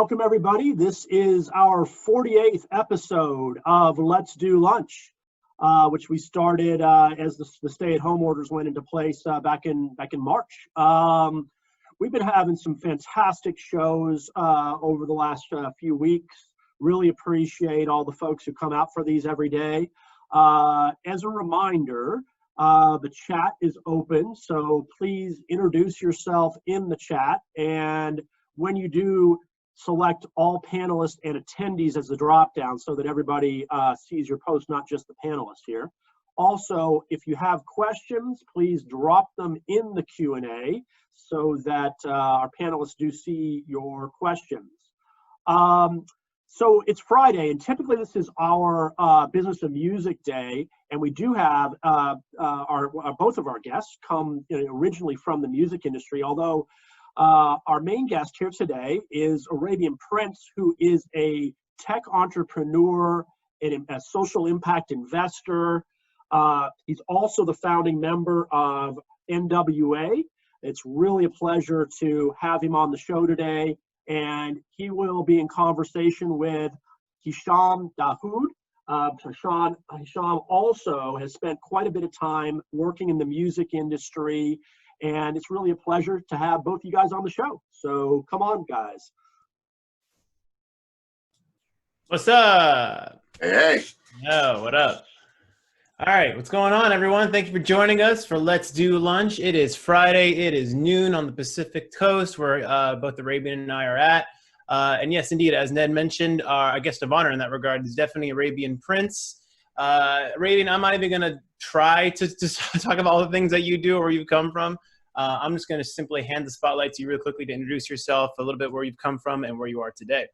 welcome everybody. This is our 48th episode of Let's Do Lunch, which we started as the stay-at-home orders went into place back in March. We've been having some fantastic shows over the last few weeks. Really appreciate all the folks who come out for these every day. As a reminder, the chat is open, so please introduce yourself in the chat. And when you do, select all panelists and attendees as the drop-down so that everybody sees your post, not just the panelists here. Also, if you have questions, please drop them in the Q&A so that our panelists do see your questions. So it's Friday, and typically this is our Business of Music Day, and we do have both of our guests come originally from the music industry, although our main guest here today is Arabian Prince, who is a tech entrepreneur and a social impact investor. He's also the founding member of NWA. It's really a pleasure to have him on the show today, and he will be in conversation with Hisham Dahud. Hisham also has spent quite a bit of time working in the music industry, and it's really a pleasure to have both you guys on the show. So come on, guys. What's up? Hey. Yo, what up? All right, what's going on, everyone? Thank you for joining us for Let's Do Lunch. It is Friday. It is noon on the Pacific Coast, where both Arabian and I are at. And yes, indeed, as Ned mentioned, our guest of honor in that regard is definitely Arabian Prince. Arabian, I'm not even going to try to talk about all the things that you do or where you've come from. I'm just going to simply hand the spotlight to you real quickly to introduce yourself, a little bit where you've come from and where you are today.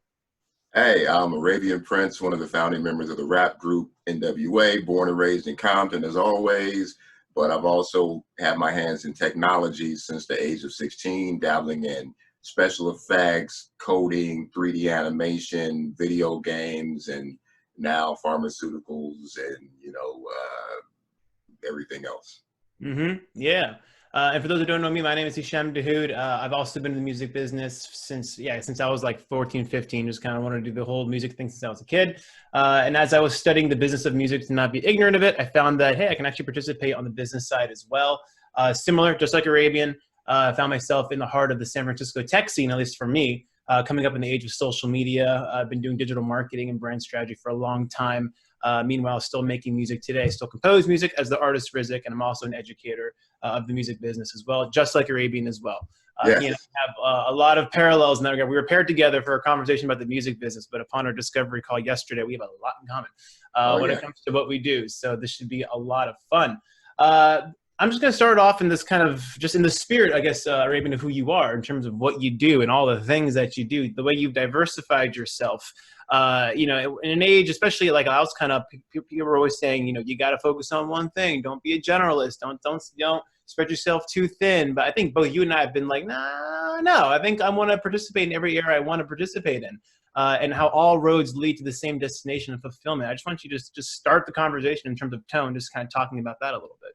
Hey, I'm Arabian Prince, one of the founding members of the rap group NWA, born and raised in Compton as always, but I've also had my hands in technology since the age of 16, dabbling in special effects, coding, 3D animation, video games, and now pharmaceuticals and, everything else. Mm-hmm. Yeah. And for those who don't know me, my name is Hisham Dahud. I've also been in the music business since I was like 14, 15, just kind of wanted to do the whole music thing since I was a kid. And as I was studying the business of music to not be ignorant of it, I found that, hey, I can actually participate on the business side as well. Similar, just like Arabian, I found myself in the heart of the San Francisco tech scene, at least for me, coming up in the age of social media. I've been doing digital marketing and brand strategy for a long time. Meanwhile, still making music today, still compose music as the artist Rizik, and I'm also an educator of the music business as well, just like Arabian as well. Yes. He and I have a lot of parallels in that regard. We were paired together for a conversation about the music business, but upon our discovery call yesterday, we have a lot in common when it comes to what we do. So this should be a lot of fun. I'm just going to start off in this kind of, just in the spirit, I guess, Arabian, of who you are in terms of what you do and all the things that you do, the way you've diversified yourself. In an age, especially like I was kind of, people were always saying, you got to focus on one thing. Don't be a generalist. Don't spread yourself too thin. But I think both you and I have been like, no, I think I want to participate in every area I want to participate in. And how all roads lead to the same destination of fulfillment. I just want you to just start the conversation in terms of tone, just kind of talking about that a little bit.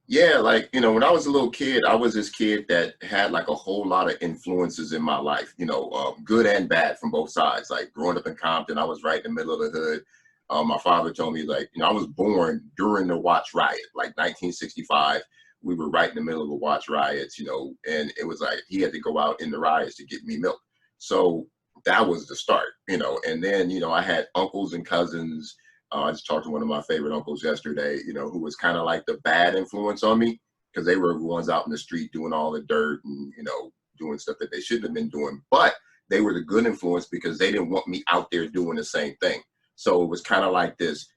Yeah, when I was a little kid, I was this kid that had like a whole lot of influences in my life, good and bad from both sides. Like growing up in Compton, I was right in the middle of the hood. My father told me I was born during the Watch Riot, like 1965. We were right in the middle of the Watch Riots, and it was like he had to go out in the riots to get me milk. So that was the start, and then, I had uncles and cousins. I just talked to one of my favorite uncles yesterday, who was kind of like the bad influence on me because they were the ones out in the street doing all the dirt and, doing stuff that they shouldn't have been doing. But they were the good influence because they didn't want me out there doing the same thing. So it was kind of like this,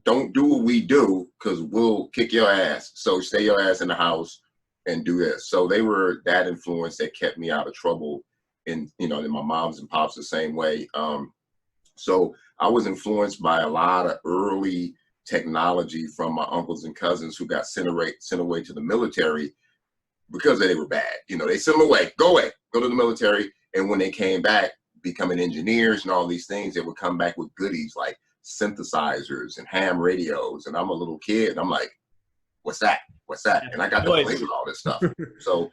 don't do what we do because we'll kick your ass. So stay your ass in the house and do this. So they were that influence that kept me out of trouble. And, and my moms and pops the same way. So I was influenced by a lot of early technology from my uncles and cousins who got sent away to the military because they were bad. They sent them away, go to the military. And when they came back, becoming engineers and all these things, they would come back with goodies like synthesizers and ham radios. And I'm a little kid. And I'm like, what's that? And I got to play with all this stuff. So,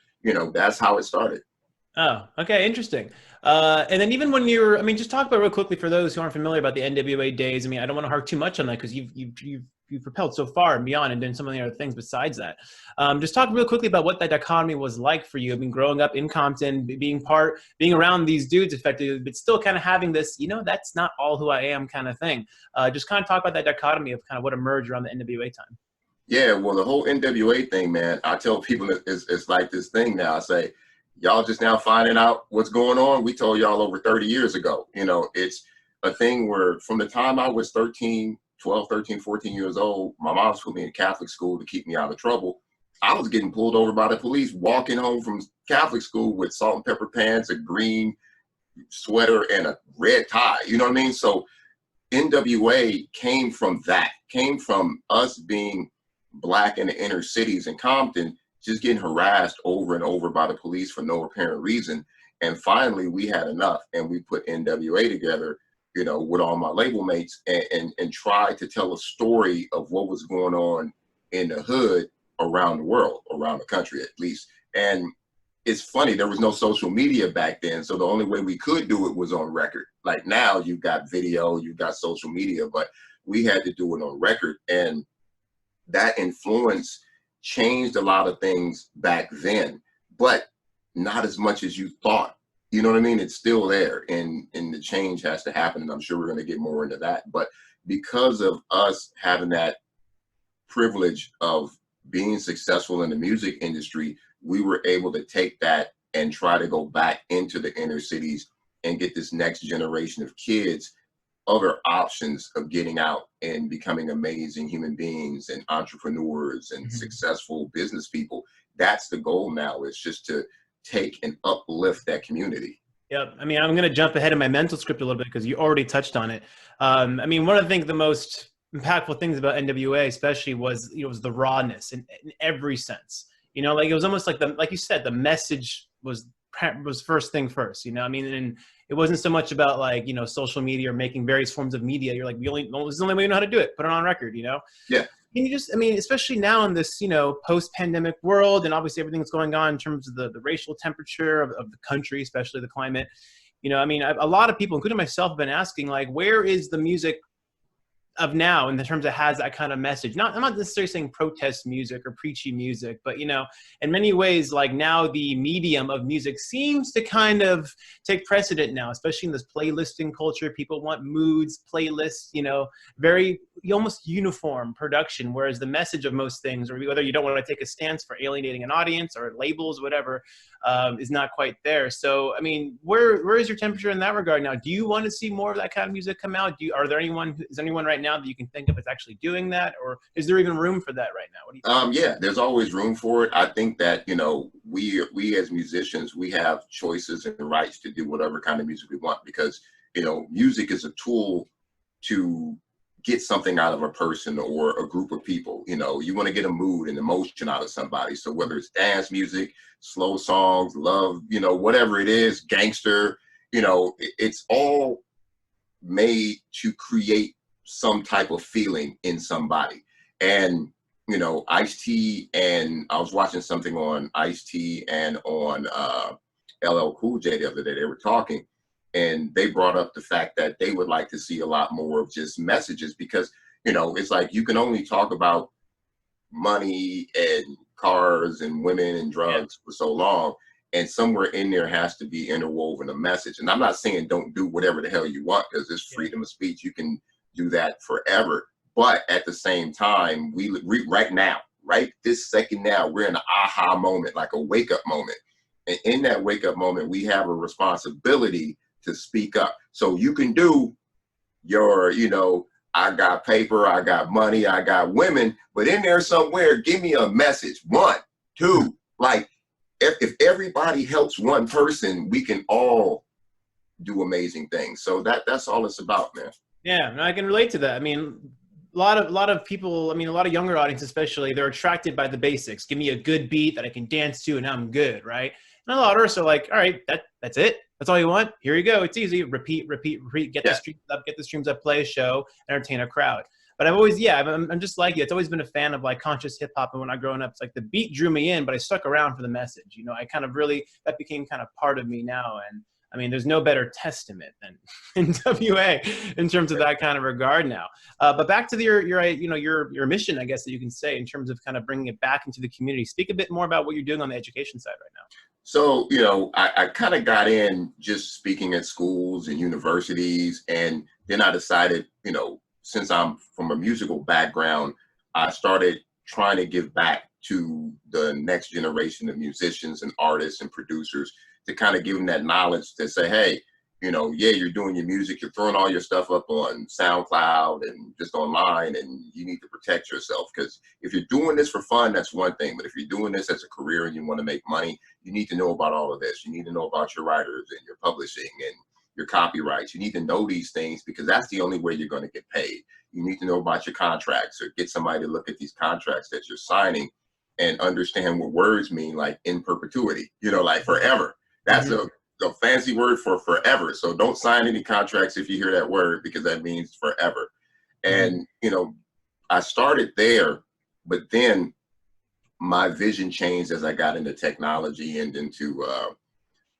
that's how it started. Oh, okay, interesting. And then even when you're, I mean, just talk about real quickly for those who aren't familiar about the NWA days. I mean, I don't want to harp too much on that because you've propelled so far and beyond and done so many other things besides that. Just talk real quickly about what that dichotomy was like for you. I mean, growing up in Compton, being around these dudes effectively, but still kind of having this, that's not all who I am kind of thing. Just kind of talk about that dichotomy of kind of what emerged around the NWA time. Yeah, well, the whole NWA thing, man, I tell people it's like this thing now. I say, y'all just now finding out what's going on. We told y'all over 30 years ago. It's a thing where from the time I was 12, 13, 14 years old, my mom's put me in Catholic school to keep me out of trouble. I was getting pulled over by the police walking home from Catholic school with salt and pepper pants, a green sweater, and a red tie. You know what I mean? So NWA came from that, came from us being Black in the inner cities in Compton, just getting harassed over and over by the police for no apparent reason. And finally, we had enough, and we put NWA together, with all my label mates, and tried to tell a story of what was going on in the hood around the world, around the country at least. And it's funny, there was no social media back then, so the only way we could do it was on record. Like now, you've got video, you've got social media, but we had to do it on record. And that influence changed a lot of things back then, but not as much as you thought. You know what I mean? It's still there, and the change has to happen, and I'm sure we're going to get more into that. But because of us having that privilege of being successful in the music industry, we were able to take that and try to go back into the inner cities and get this next generation of kids other options of getting out and becoming amazing human beings and entrepreneurs and successful business people. That's the goal now, is just to take and uplift that community. Yep. I mean, I'm going to jump ahead in my mental script a little bit because you already touched on it. I mean, one of the things, the most impactful things about NWA especially was, was the rawness in every sense. Like it was almost like like you said, the message was first thing first, I mean, and it wasn't so much about like, social media or making various forms of media. You're like, this is the only way you know how to do it. Put it on record, Yeah. Can you just, I mean, especially now in this, post-pandemic world, and obviously everything that's going on in terms of the racial temperature of the country, especially the climate, I mean, a lot of people, including myself, have been asking, like, where is the music of now in the terms that has that kind of message? I'm not necessarily saying protest music or preachy music, but in many ways, like now the medium of music seems to kind of take precedent now, especially in this playlisting culture. People want moods, playlists, very almost uniform production, whereas the message of most things, or whether you don't want to take a stance for alienating an audience or labels, whatever, is not quite there. So, I mean, where is your temperature in that regard now? Do you want to see more of that kind of music come out? Is there anyone right now that you can think of that's actually doing that, or is there even room for that right now? What do you think? Yeah, there's always room for it. I think that we as musicians, we have choices and rights to do whatever kind of music we want, because music is a tool to get something out of a person or a group of people. You want to get a mood and emotion out of somebody. So whether it's dance music, slow songs, love, whatever it is, gangster, it's all made to create some type of feeling in somebody. And Ice-T, and I was watching something on Ice-T and on LL Cool J the other day. They were talking, and they brought up the fact that they would like to see a lot more of just messages, because it's like you can only talk about money and cars and women and drugs for so long, and somewhere in there has to be interwoven a message. And I'm not saying don't do whatever the hell you want, because there's freedom of speech. You can do that forever. But at the same time, we right now, right this second now, we're in an aha moment, like a wake up moment. And in that wake up moment, we have a responsibility to speak up. So you can do your, I got paper, I got money, I got women, but in there somewhere, give me a message. 1, 2, like if everybody helps one person, we can all do amazing things. So that's all it's about, man. Yeah, and I can relate to that. I mean, a lot of people, I mean, a lot of younger audience especially, they're attracted by the basics. Give me a good beat that I can dance to and I'm good, right? And a lot of artists are like, all right, that's it. That's all you want. Here you go. It's easy. Repeat, repeat, repeat. Get the streams up, play a show, entertain a crowd. But I've always, yeah, I'm just like you. It's always been a fan of like conscious hip hop. And when I growing up, it's like the beat drew me in, but I stuck around for the message. You know, I kind of really, that became kind of part of me now. And I mean, there's no better testament than NWA in terms of that kind of regard now. But back to your mission, I guess that you can say, in terms of kind of bringing it back into the community. Speak a bit more about what you're doing on the education side right now. So, I kind of got in just speaking at schools and universities, and then I decided, since I'm from a musical background, I started trying to give back to the next generation of musicians and artists and producers to kind of give them that knowledge to say, hey, yeah, you're doing your music, you're throwing all your stuff up on SoundCloud and just online, and you need to protect yourself. Because if you're doing this for fun, that's one thing. But if you're doing this as a career and you want to make money, you need to know about all of this. You need to know about your writers and your publishing and your copyrights. You need to know these things, because that's the only way you're going to get paid. You need to know about your contracts, or get somebody to look at these contracts that you're signing and understand what words mean, like in perpetuity, like forever. That's a fancy word for forever. So don't sign any contracts if you hear that word, because that means forever. And, I started there, but then my vision changed as I got into technology and into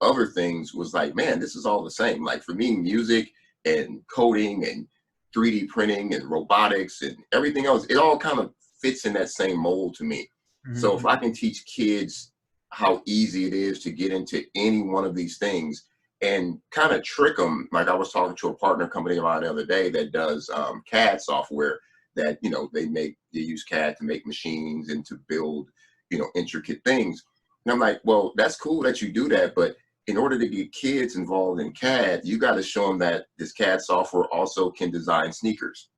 other things. Was like, man, this is all the same. Like for me, music and coding and 3D printing and robotics and everything else, it all kind of fits in that same mold to me. So if I can teach kids how easy it is to get into any one of these things and kind of trick them. Like I was talking to a partner company of mine the other day that does CAD software that, they use CAD to make machines and to build, intricate things. And I'm like, well, that's cool that you do that. But in order to get kids involved in CAD, you got to show them that this CAD software also can design sneakers,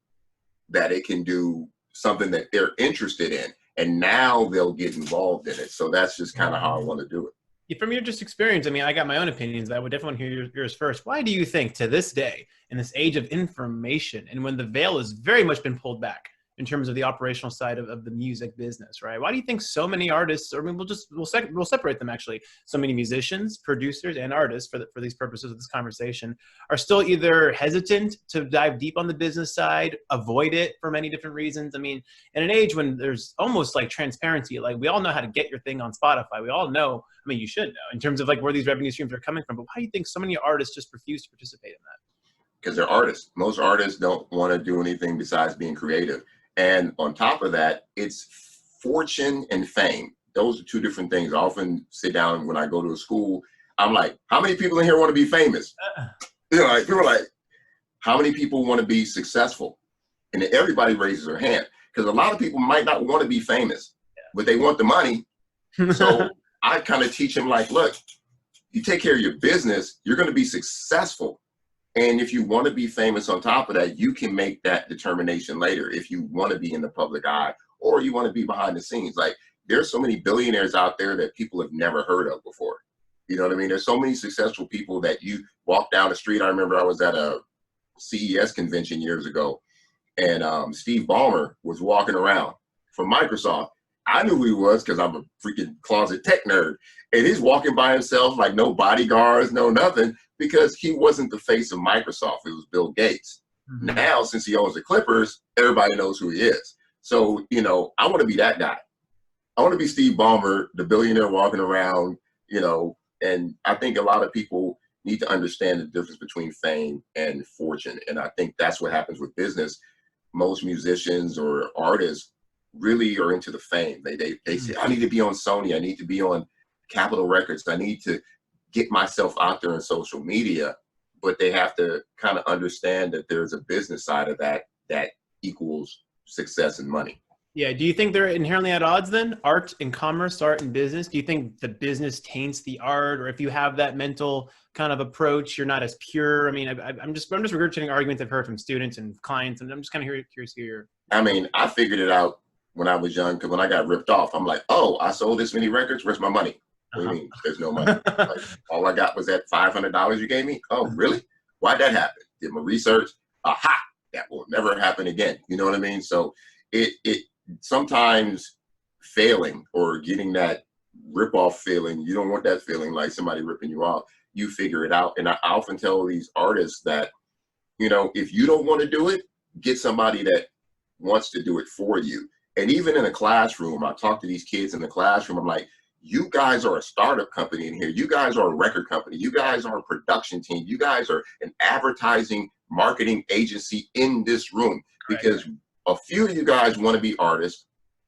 that it can do something that they're interested in. And now they'll get involved in it. So that's just kind of how I want to do it. From your just experience, I mean, I got my own opinions, but I would definitely want to hear yours first. Why do you think to this day, in this age of information, and when the veil has very much been pulled back in terms of the operational side of the music business, right? Why do you think so many artists, or I mean, we'll separate them actually, so many musicians, producers, and artists for these purposes of this conversation are still either hesitant to dive deep on the business side, avoid it for many different reasons? I mean, in an age when there's almost like transparency, like we all know how to get your thing on Spotify. We all know, I mean, you should know in terms of like where these revenue streams are coming from, but why do you think so many artists just refuse to participate in that? Because they're artists. Most artists don't want to do anything besides being creative. And on top of that, it's fortune and fame. Those are two different things. I often sit down when I go to a school. I'm like, how many people in here want to be famous? Like people are like, how many people want to be successful? And then everybody raises their hand, because a lot of people might not want to be famous, but they want the money. So I kind of teach them like, look, you take care of your business, you're going to be successful. And if you want to be famous on top of that, you can make that determination later if you want to be in the public eye or you want to be behind the scenes. Like there's so many billionaires out there that people have never heard of before. You know what I mean? There's so many successful people that you walk down the street. I remember I was at a CES convention years ago, and Steve Ballmer was walking around from Microsoft. I knew who he was because I'm a freaking closet tech nerd. And he's walking by himself, like no bodyguards, no nothing, because he wasn't the face of Microsoft. It was Bill Gates. Now, since he owns the Clippers, everybody knows who he is. So, I want to be that guy. I want to be Steve Ballmer, the billionaire walking around, and I think a lot of people need to understand the difference between fame and fortune. And I think that's what happens with business. Most musicians or artists really are into the fame. They say, I need to be on Sony. I need to be on Capitol Records. I need to get myself out there on social media, but they have to kind of understand that there's a business side of that equals success and money. Yeah. Do you think they're inherently at odds then? Art and commerce, art and business. Do you think the business taints the art, or if you have that mental kind of approach, you're not as pure? I mean, I'm just regurgitating arguments I've heard from students and clients, and I'm just kind of curious to hear. I mean, I figured it out when I was young, because when I got ripped off, I'm like, oh, I sold this many records. Where's my money? What do you mean? There's no money. Like, all I got was that $500 you gave me. Oh, really? Why'd that happen? Did my research. Aha! That will never happen again. You know what I mean? So it sometimes failing or getting that rip-off feeling, you don't want that feeling like somebody ripping you off. You figure it out. And I often tell these artists that, if you don't want to do it, get somebody that wants to do it for you. And even in a classroom, I talk to these kids in the classroom, I'm like, you guys are a startup company in here. You guys are a record company. You guys are a production team. You guys are an advertising marketing agency in this room, because a few of you guys want to be artists.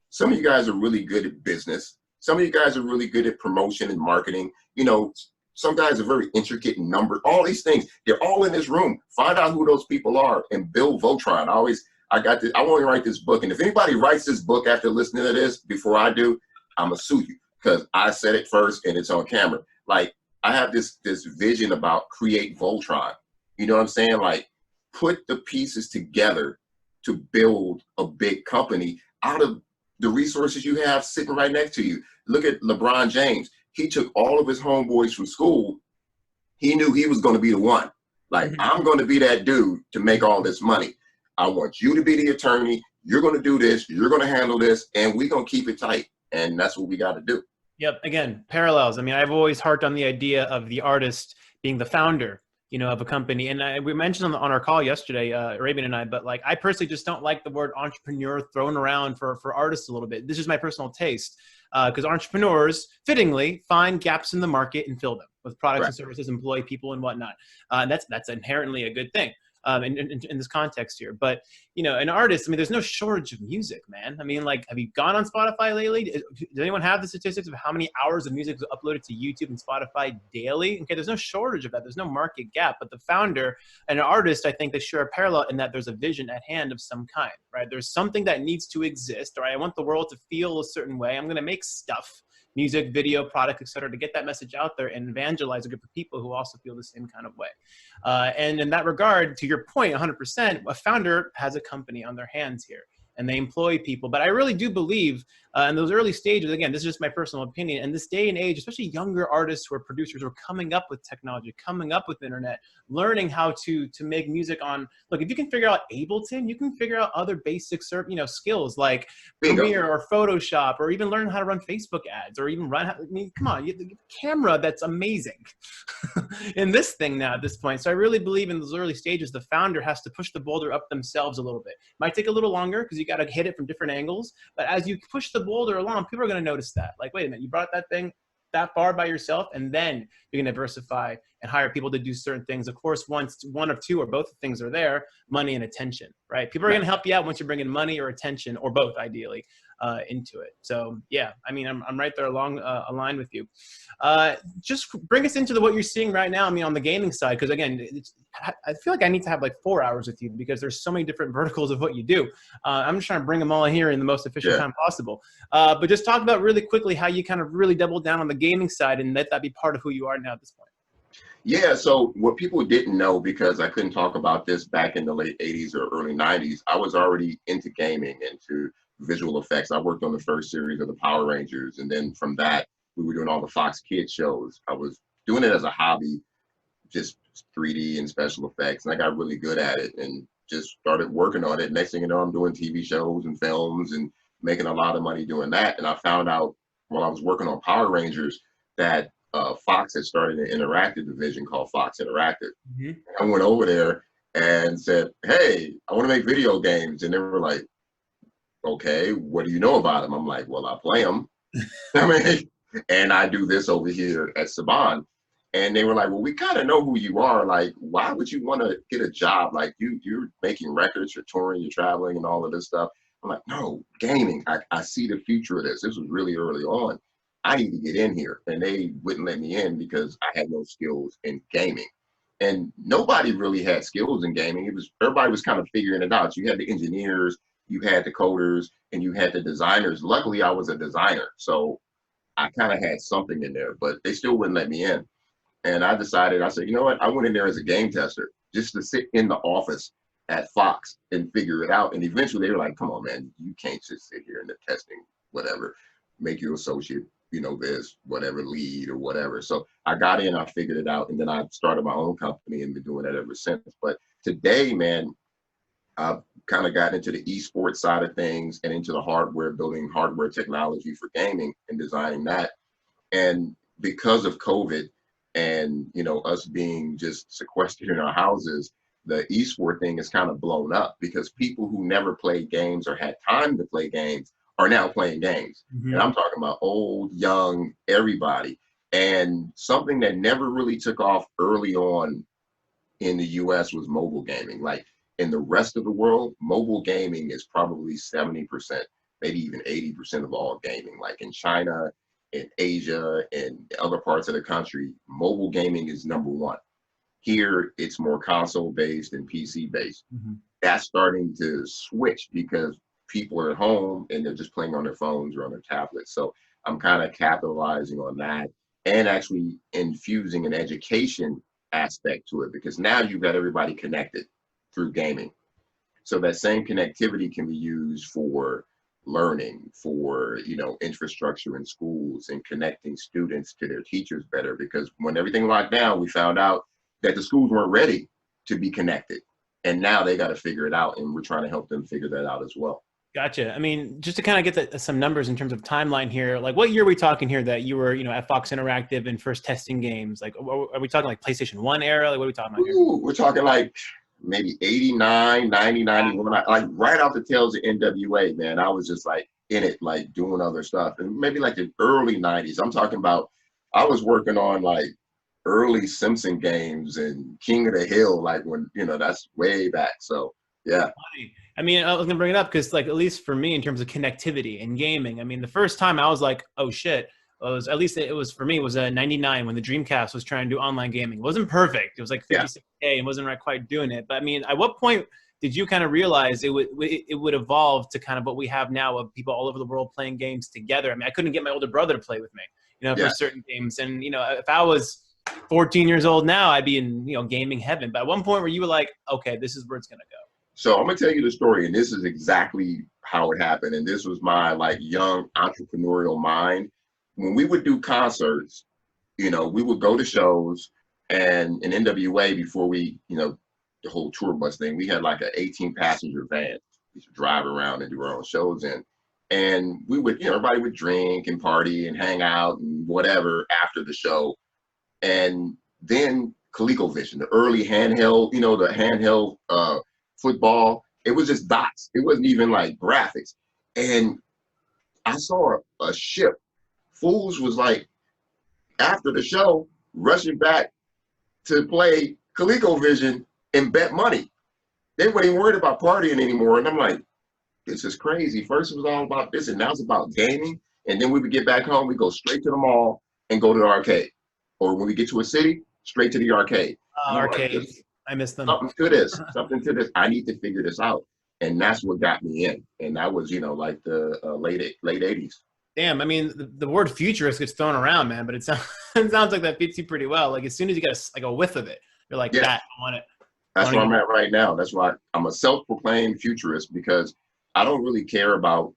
Some of you guys are really good at business. Some of you guys are really good at promotion and marketing. You know, some guys are very intricate in numbers, all these things. They're all in this room. Find out who those people are and build Voltron. I want to write this book. And if anybody writes this book after listening to this before I do, I'm going to sue you, because I said it first and it's on camera. Like, I have this vision about create Voltron. You know what I'm saying? Like, put the pieces together to build a big company out of the resources you have sitting right next to you. Look at LeBron James. He took all of his homeboys from school. He knew he was going to be the one. Like, I'm going to be that dude to make all this money. I want you to be the attorney. You're going to do this. You're going to handle this. And we're going to keep it tight. And that's what we got to do. Yep. Again, parallels. I mean, I've always harped on the idea of the artist being the founder, you know, of a company. And we mentioned on our call yesterday, Arabian and I, but like, I personally just don't like the word entrepreneur thrown around for artists a little bit. This is my personal taste, because entrepreneurs fittingly find gaps in the market and fill them with products and services, employ people and whatnot. That's inherently a good thing. In this context here. But, you know, an artist, I mean, there's no shortage of music, man. I mean, like, have you gone on Spotify lately? Does anyone have the statistics of how many hours of music is uploaded to YouTube and Spotify daily? Okay, there's no shortage of that. There's no market gap. But the founder and an artist, I think they share a parallel in that there's a vision at hand of some kind, right? There's something that needs to exist, right? I want the world to feel a certain way. I'm going to make stuff, music, video, product, etc., to get that message out there and evangelize a group of people who also feel the same kind of way. And in that regard, to your point, 100%, a founder has a company on their hands here, and they employ people. But I really do believe in those early stages, again, this is just my personal opinion, in this day and age, especially younger artists who are producers who are coming up with technology, coming up with internet, learning how to make music on, look, if you can figure out Ableton, you can figure out other basic, skills like Premiere or Photoshop, or even learn how to run Facebook ads, or even I mean, come on, you have a camera that's amazing in this thing now at this point. So I really believe in those early stages, the founder has to push the boulder up themselves a little bit. Might take a little longer because you got to hit it from different angles, but as you push the boulder along, people are going to notice that. Like, wait a minute, you brought that thing that far by yourself, and then you're going to diversify and hire people to do certain things. Of course, once one of two or both things are there, money and attention, right? People are going to help you out once you're bringing money or attention, or both, ideally, into it. So yeah, I mean, I'm right there aligned with you. Just bring us into what you're seeing right now. I mean, on the gaming side, because again, I feel like I need to have like 4 hours with you, because there's so many different verticals of what you do. I'm just trying to bring them all in here in the most efficient time possible. But just talk about really quickly how you kind of really double down on the gaming side and let that be part of who you are now at this point. Yeah, so what people didn't know, because I couldn't talk about this back in the late 80s or early 90s, I was already into gaming, into visual effects. I worked on the first series of the Power Rangers, and then from that, we were doing all the Fox Kids shows. I was doing it as a hobby, just 3D and special effects, and I got really good at it and just started working on it. Next thing you know, I'm doing TV shows and films and making a lot of money doing that. And I found out while I was working on Power Rangers that Fox had started an interactive division called Fox Interactive. I went over there and said, hey, I want to make video games. And they were like, okay, what do you know about them? I'm like, well, I play them. I mean, and I do this over here at Saban. And they were like, well, we kind of know who you are. Like, why would you want to get a job? Like, you're making records, you're touring, you're traveling and all of this stuff. I'm like, no, gaming. I see the future of this. This was really early on. I need to get in here. And they wouldn't let me in because I had no skills in gaming. And nobody really had skills in gaming. Everybody was kind of figuring it out. You had the engineers, you had the coders, and you had the designers. Luckily, I was a designer. So I kind of had something in there, but they still wouldn't let me in. And I decided, I said, you know what? I went in there as a game tester just to sit in the office at Fox and figure it out. And eventually they were like, come on, man, you can't just sit here in the testing, whatever, make you associate, you know, this, whatever, lead or whatever. So I got in, I figured it out, and then I started my own company and been doing that ever since. But today, man, I've kind of gotten into the esports side of things and into the hardware, building hardware technology for gaming and designing that. And because of COVID and, you know, us being just sequestered in our houses, the esport thing is kind of blown up because people who never played games or had time to play games are now playing games. Mm-hmm. And I'm talking about old, young, everybody. And something that never really took off early on in the US was mobile gaming. Like in the rest of the world, mobile gaming is probably 70%, maybe even 80% of all gaming. Like in China, in Asia, and other parts of the country, mobile gaming is number one. Here, it's more console based and PC based. Mm-hmm. That's starting to switch because people are at home and they're just playing on their phones or on their tablets. So I'm kind of capitalizing on that and actually infusing an education aspect to it, because now you've got everybody connected through gaming. So that same connectivity can be used for learning, for, you know, infrastructure in schools and connecting students to their teachers better. Because when everything locked down, we found out that the schools weren't ready to be connected. And now they got to figure it out. And we're trying to help them figure that out as well. Gotcha. I mean, just to kind of get some numbers in terms of timeline here, like what year are we talking here that you were, you know, at Fox Interactive and first testing games? Like, are we talking like PlayStation 1 era? Like, what are we talking about here? Ooh, we're talking like maybe 89, 90, 91, like right off the tails of NWA, man. I was just like in it, like doing other stuff. And maybe like the early 90s. I'm talking about, I was working on like early Simpson games and King of the Hill, like when, you know, that's way back. So yeah. I mean, I was gonna bring it up because, like, at least for me, in terms of connectivity and gaming, I mean, the first time I was like, "Oh shit!" was, at least it was for me, was '99 when the Dreamcast was trying to do online gaming. It wasn't perfect. It was like 56K and wasn't quite doing it. But I mean, at what point did you kind of realize it would evolve to kind of what we have now of people all over the world playing games together? I mean, I couldn't get my older brother to play with me, you know, for certain games. And you know, if I was 14 years old now, I'd be in, you know, gaming heaven. But at one point where you were like, "Okay, this is where it's gonna go." So I'm gonna tell you the story, and this is exactly how it happened. And this was my like young entrepreneurial mind. When we would do concerts, you know, we would go to shows, and in NWA, before we, you know, the whole tour bus thing, we had like an 18 passenger van. We used to drive around and do our own shows in. And we would, you know, everybody would drink and party and hang out and whatever after the show. And then ColecoVision, the early handheld, you know, the handheld football, it was just dots. It wasn't even like graphics. And I saw a ship. Fools was like, after the show, rushing back to play ColecoVision and bet money. They weren't even worried about partying anymore. And I'm like, this is crazy. First it was all about this, and now it's about gaming. And then we would get back home, we go straight to the mall and go to the arcade. Or when we get to a city, straight to the arcade. Arcades. Like, I miss them. Something to this, something to this. I need to figure this out. And that's what got me in. And that was, you know, like the late 80s. Damn, I mean, the word futurist gets thrown around, man, but it sounds like that fits you pretty well. Like as soon as you get a whiff of it, you're like, that, I want it. That's where I'm at right now. That's why I'm a self-proclaimed futurist, because I don't really care about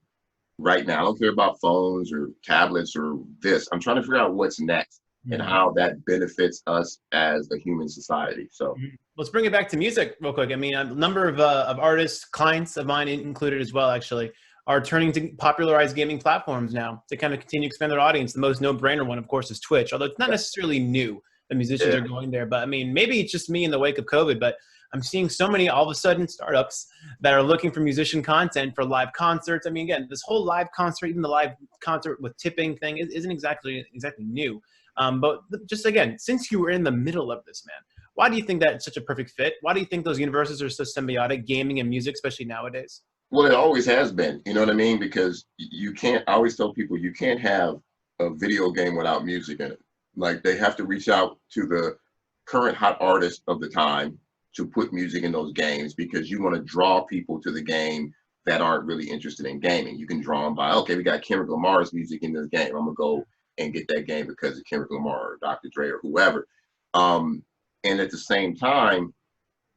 right now. I don't care about phones or tablets or this. I'm trying to figure out what's next. And how that benefits us as a human society. So let's bring it back to music real quick. I mean, a number of artists, clients of mine included as well, actually, are turning to popularized gaming platforms now to kind of continue to expand their audience. The most no-brainer one, of course, is Twitch, although it's not necessarily new. The musicians are going there, but I mean, maybe it's just me in the wake of COVID, but I'm seeing so many all of a sudden startups that are looking for musician content for live concerts. I mean, again, this whole live concert, even the live concert with tipping thing isn't exactly new. But just again, since you were in the middle of this, man, why do you think that's such a perfect fit? Why do you think those universes are so symbiotic, gaming and music, especially nowadays? Well, it always has been, you know what I mean? Because you can't, I always tell people, you can't have a video game without music in it. Like they have to reach out to the current hot artist of the time to put music in those games, because you want to draw people to the game that aren't really interested in gaming. You can draw them by, okay, we got Kendrick Lamar's music in this game. I'm gonna go and get that game because of Kendrick Lamar or Dr. Dre or whoever. And at the same time,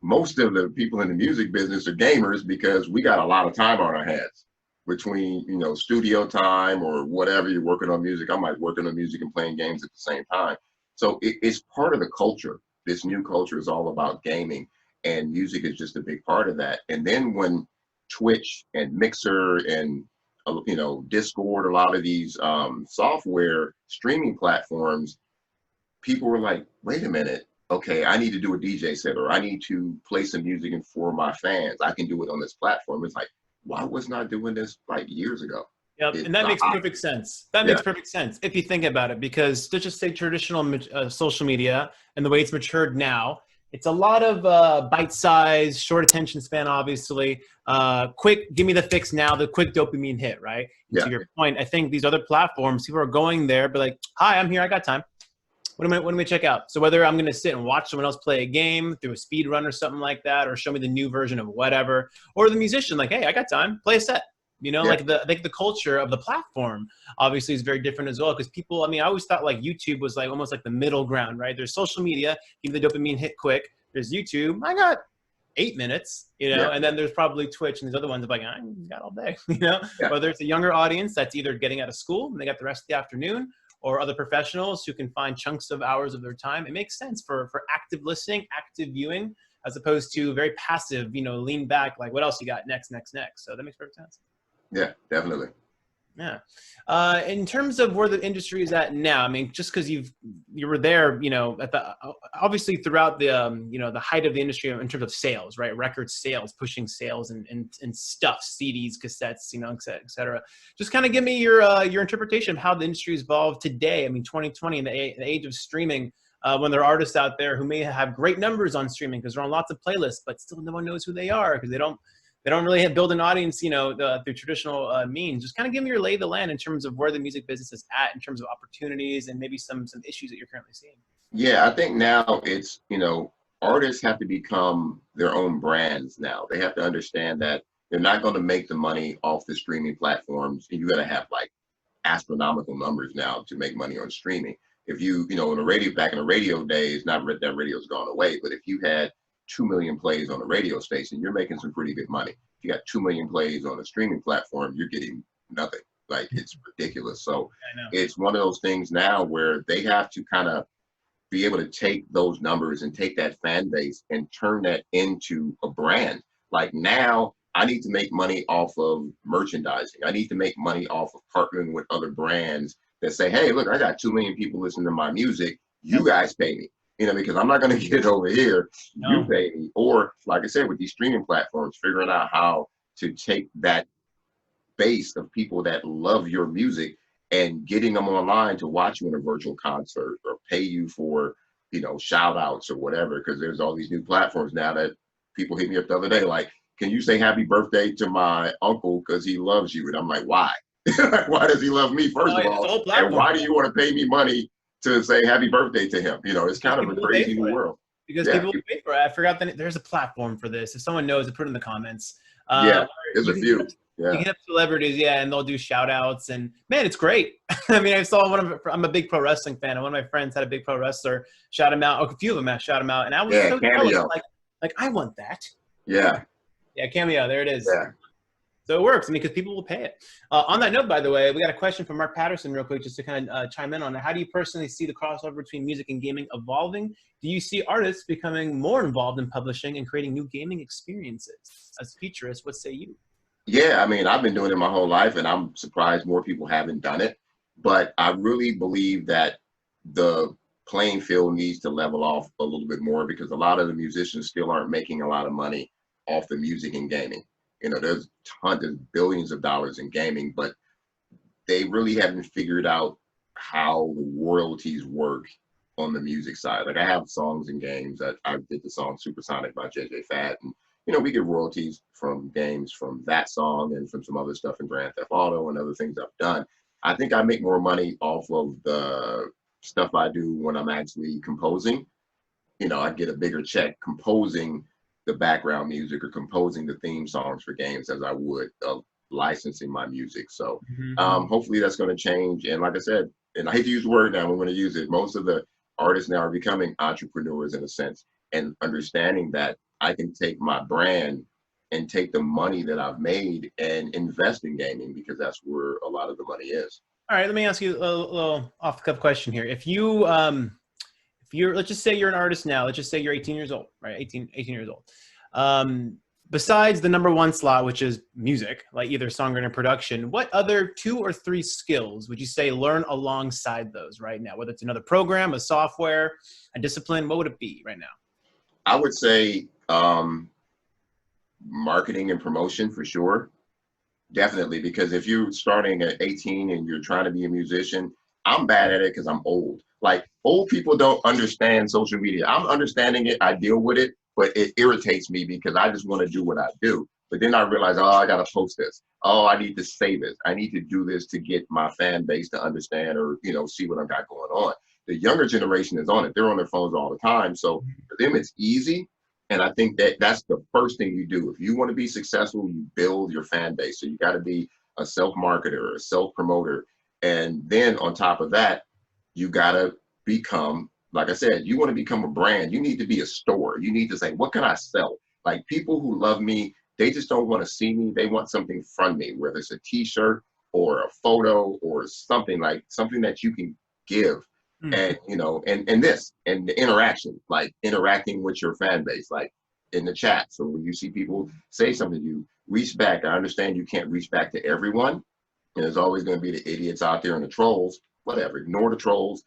most of the people in the music business are gamers, because we got a lot of time on our hands between, you know, studio time or whatever you're working on music. I'm like working on music and playing games at the same time. So it's part of the culture. This new culture is all about gaming, and music is just a big part of that. And then when Twitch and Mixer and you know, Discord, a lot of these software streaming platforms, people were like, wait a minute, okay, I need to do a DJ set, or I need to play some music for my fans. I can do it on this platform. It's like, why wasn't I doing this like years ago? Yep, and that makes perfect sense. That makes perfect sense if you think about it, because let's just say traditional social media and the way it's matured now, it's a lot of bite-sized, short attention span, obviously. Quick, give me the fix now, the quick dopamine hit, right? And to your point, I think these other platforms, people are going there, but like, hi, I'm here, I got time. What do we check out? So whether I'm going to sit and watch someone else play a game through a speed run or something like that, or show me the new version of whatever, or the musician, like, hey, I got time, play a set. You know, like I think the culture of the platform obviously is very different as well, because people, I mean, I always thought like YouTube was like almost like the middle ground, right? There's social media, give the dopamine hit quick. There's YouTube, I got 8 minutes, you know, and then there's probably Twitch and these other ones like, I got all day, you know, whether it's a younger audience that's either getting out of school and they got the rest of the afternoon, or other professionals who can find chunks of hours of their time. It makes sense for active listening, active viewing, as opposed to very passive, you know, lean back, like what else you got next. So that makes perfect sense. Yeah, definitely. Yeah. In terms of where the industry is at now, I mean, just because you were there, you know, at the obviously throughout the you know, the height of the industry in terms of sales, right? Record sales, pushing sales and stuff, CDs, cassettes, you know, et cetera. Just kind of give me your interpretation of how the industry has evolved today. I mean, 2020 in the age of streaming. When there are artists out there who may have great numbers on streaming because they're on lots of playlists, but still no one knows who they are because they don't really build an audience, you know, through traditional means. Just kind of give me your lay of the land in terms of where the music business is at in terms of opportunities and maybe some issues that you're currently seeing. Yeah, I think now it's, you know, artists have to become their own brands now. They have to understand that they're not going to make the money off the streaming platforms. And you got to have like astronomical numbers now to make money on streaming. If you know, in the radio, back in the radio days, not that radio's gone away, but if you had 2 million plays on a radio station, you're making some pretty good money. If you got 2 million plays on a streaming platform, you're getting nothing. Like, it's ridiculous. So it's one of those things now where they have to kind of be able to take those numbers and take that fan base and turn that into a brand. Like, now I need to make money off of merchandising. I need to make money off of partnering with other brands that say, hey, look, I got 2 million people listening to my music. You guys pay me. You know, because I'm not going to get it over here. You pay me. Or, like I said, with these streaming platforms, figuring out how to take that base of people that love your music and getting them online to watch you in a virtual concert or pay you for, you know, shout outs or whatever. Because there's all these new platforms now that people hit me up the other day, like, can you say happy birthday to my uncle because he loves you? And I'm like, why? Why does he love me, first of all? And why do you want to pay me money to say happy birthday to him? You know, it's kind of a crazy new world. Because people will pay for it. I forgot that there's a platform for this. If someone knows, put it in the comments. There's a few. You can have celebrities, and they'll do shout outs, and man, it's great. I mean, I saw I'm a big pro wrestling fan, and one of my friends had a big pro wrestler shout him out, a few of them shout him out, and I was so jealous, like I want that. Yeah, Cameo, there it is. Yeah. So it works, I mean, because people will pay it. On that note, by the way, we got a question from Mark Patterson real quick, just to kind of chime in on it. How do you personally see the crossover between music and gaming evolving? Do you see artists becoming more involved in publishing and creating new gaming experiences? As futurists, what say you? Yeah, I mean, I've been doing it my whole life, and I'm surprised more people haven't done it. But I really believe that the playing field needs to level off a little bit more, because a lot of the musicians still aren't making a lot of money off the music and gaming. You know, there's billions of dollars in gaming, but they really haven't figured out how the royalties work on the music side. Like, I have songs and games that I did the song Supersonic by JJ Fad, and you know, we get royalties from games from that song and from some other stuff in Grand Theft Auto and other things I've done. I think I make more money off of the stuff I do when I'm actually composing. You know, I get a bigger check composing the background music or composing the theme songs for games as I would licensing my music. So hopefully that's going to change. And like I said, and I hate to use the word now, I'm going to use it. Most of the artists now are becoming entrepreneurs in a sense, and understanding that I can take my brand and take the money that I've made and invest in gaming, because that's where a lot of the money is. All right, let me ask you a little off-the-cuff question here. If you let's just say you're an artist now. Let's just say you're 18 years old, right? 18 years old. Besides the #1 slot, which is music, like either songwriting or production, what other 2 or 3 skills would you say learn alongside those right now? Whether it's another program, a software, a discipline, what would it be right now? I would say marketing and promotion for sure. Definitely, because if you're starting at 18 and you're trying to be a musician, I'm bad at it because I'm old. Like, old people don't understand social media. I'm understanding it, I deal with it, but it irritates me because I just want to do what I do. But then I realize, oh, I got to post this. Oh, I need to say this. I need to do this to get my fan base to understand or, see what I've got going on. The younger generation is on it. They're on their phones all the time. So for them, it's easy. And I think that that's the first thing you do. If you want to be successful, you build your fan base. So you got to be a self-marketer, a self-promoter. And then on top of that, you got to become, like I said, you want to become a brand. You need to be a store. You need to say, what can I sell? Like, people who love me, they just don't want to see me. They want something from me, whether it's a t-shirt or a photo or something that you can give. And, and the interaction, like interacting with your fan base, like in the chat. So when you see people say something to you, reach back. I understand you can't reach back to everyone. And there's always going to be the idiots out there and the trolls, whatever. Ignore the trolls,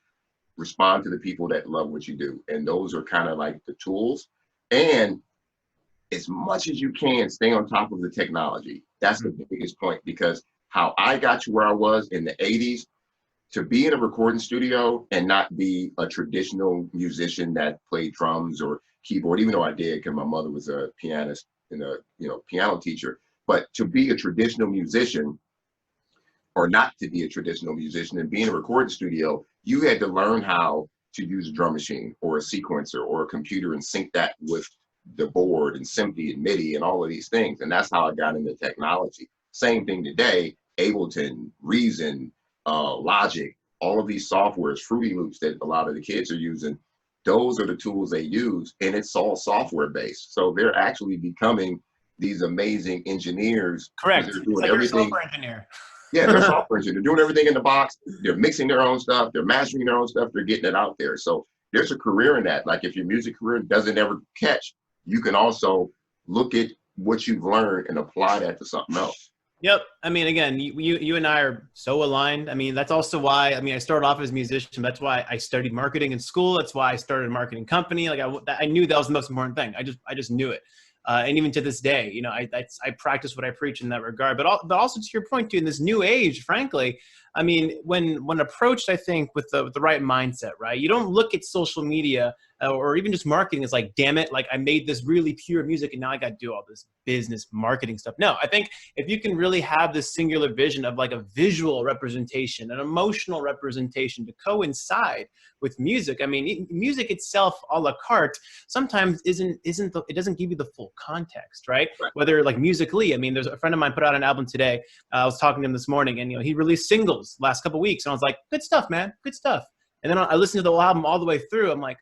respond to the people that love what you do. And those are kind of like the tools. And as much as you can, stay on top of the technology. That's the biggest point, because how I got to where I was in the 80s, to be in a recording studio and not be a traditional musician that played drums or keyboard, even though I did, because my mother was a pianist and a piano teacher, but to be a traditional musician or not to be a traditional musician and be in a recording studio, you had to learn how to use a drum machine or a sequencer or a computer and sync that with the board and SMPTE and MIDI and all of these things. And that's how I got into technology. Same thing today, Ableton, Reason, Logic, all of these softwares, Fruity Loops that a lot of the kids are using, those are the tools they use, and it's all software based. So they're actually becoming these amazing engineers. Correct. They're doing like everything. You're a software engineer. Yeah, they're software engineers. They're doing everything in the box. They're mixing their own stuff. They're mastering their own stuff. They're getting it out there. So there's a career in that. Like, if your music career doesn't ever catch, you can also look at what you've learned and apply that to something else. Yep. I mean, again, you and I are so aligned. I mean, that's also why, I started off as a musician. That's why I studied marketing in school. That's why I started a marketing company. Like, I knew that was the most important thing. I just knew it. And even to this day, I practice what I preach in that regard. But also to your point, too, in this new age, frankly, I mean, when approached, I think, with the right mindset, right? You don't look at social media or even just marketing as like, damn it, like I made this really pure music and now I got to do all this business marketing stuff. No, I think if you can really have this singular vision of like a visual representation, an emotional representation to coincide with music. I mean, music itself a la carte sometimes it doesn't give you the full context, right? Whether like musically, I mean, there's a friend of mine put out an album today. I was talking to him this morning, and he released singles last couple of weeks, and I was like, good stuff, man, good stuff. And then I listened to the whole album all the way through. I'm like,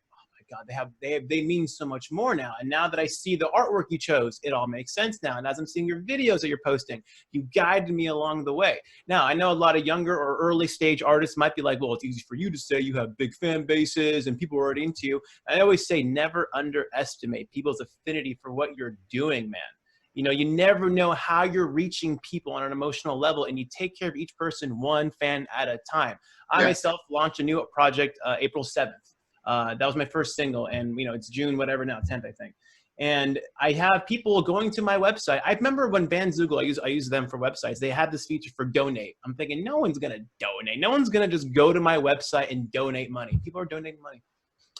God, they mean so much more now. And now that I see the artwork you chose, it all makes sense now. And as I'm seeing your videos that you're posting, you guided me along the way. Now, I know a lot of younger or early stage artists might be like, well, it's easy for you to say you have big fan bases and people are already into you. I always say never underestimate people's affinity for what you're doing, man. You never know how you're reaching people on an emotional level, and you take care of each person one fan at a time. I myself launched a new project April 7th. That was my first single, and it's June, whatever now, 10th, I think. And I have people going to my website. I remember when Bandzoogle, I use them for websites, they had this feature for donate. I'm thinking, no one's gonna donate. No one's gonna just go to my website and donate money. People are donating money.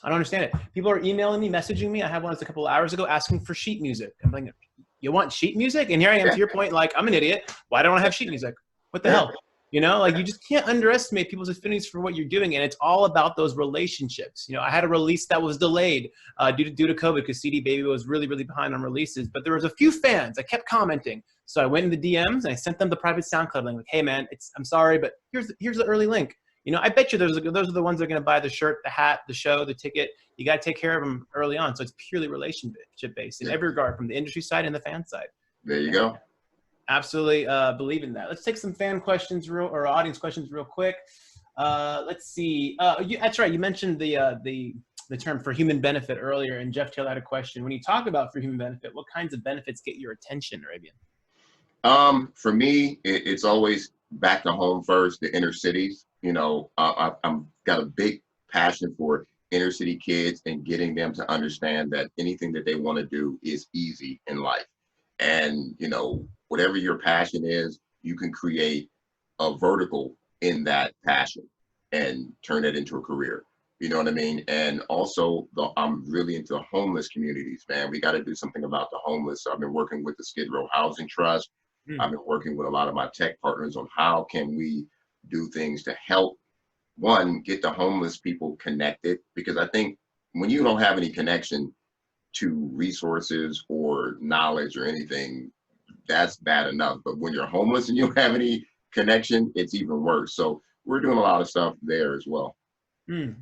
I don't understand it. People are emailing me, messaging me. I had one a couple of hours ago asking for sheet music. I'm thinking, you want sheet music? And here I am, to your point, like, I'm an idiot. Why don't I have sheet music? What the hell? Like, you just can't underestimate people's affinities for what you're doing. And it's all about those relationships. I had a release that was delayed due to COVID, because CD Baby was really, really behind on releases. But there was a few fans that kept commenting. So I went in the DMs and I sent them the private SoundCloud link. Like, hey, man, I'm sorry, but here's the early link. I bet you those are the ones that are going to buy the shirt, the hat, the show, the ticket. You got to take care of them early on. So it's purely relationship based in every regard, from the industry side and the fan side. There you go. Absolutely believe in that. Let's take some fan questions or audience questions real quick. Let's see. That's right. You mentioned the the term for human benefit earlier, and Jeff Taylor had a question. When you talk about for human benefit, what kinds of benefits get your attention, Arabian? For me, it's always back to home first, the inner cities. I'm got a big passion for inner city kids and getting them to understand that anything that they want to do is easy in life. And, whatever your passion is, you can create a vertical in that passion and turn it into a career. You know what I mean? And also, I'm really into the homeless communities, man. We got to do something about the homeless. So I've been working with the Skid Row Housing Trust. I've been working with a lot of my tech partners on how can we do things to help, one, get the homeless people connected. Because I think when you don't have any connection to resources or knowledge or anything, that's bad enough. But when you're homeless and you don't have any connection, it's even worse. So we're doing a lot of stuff there as well.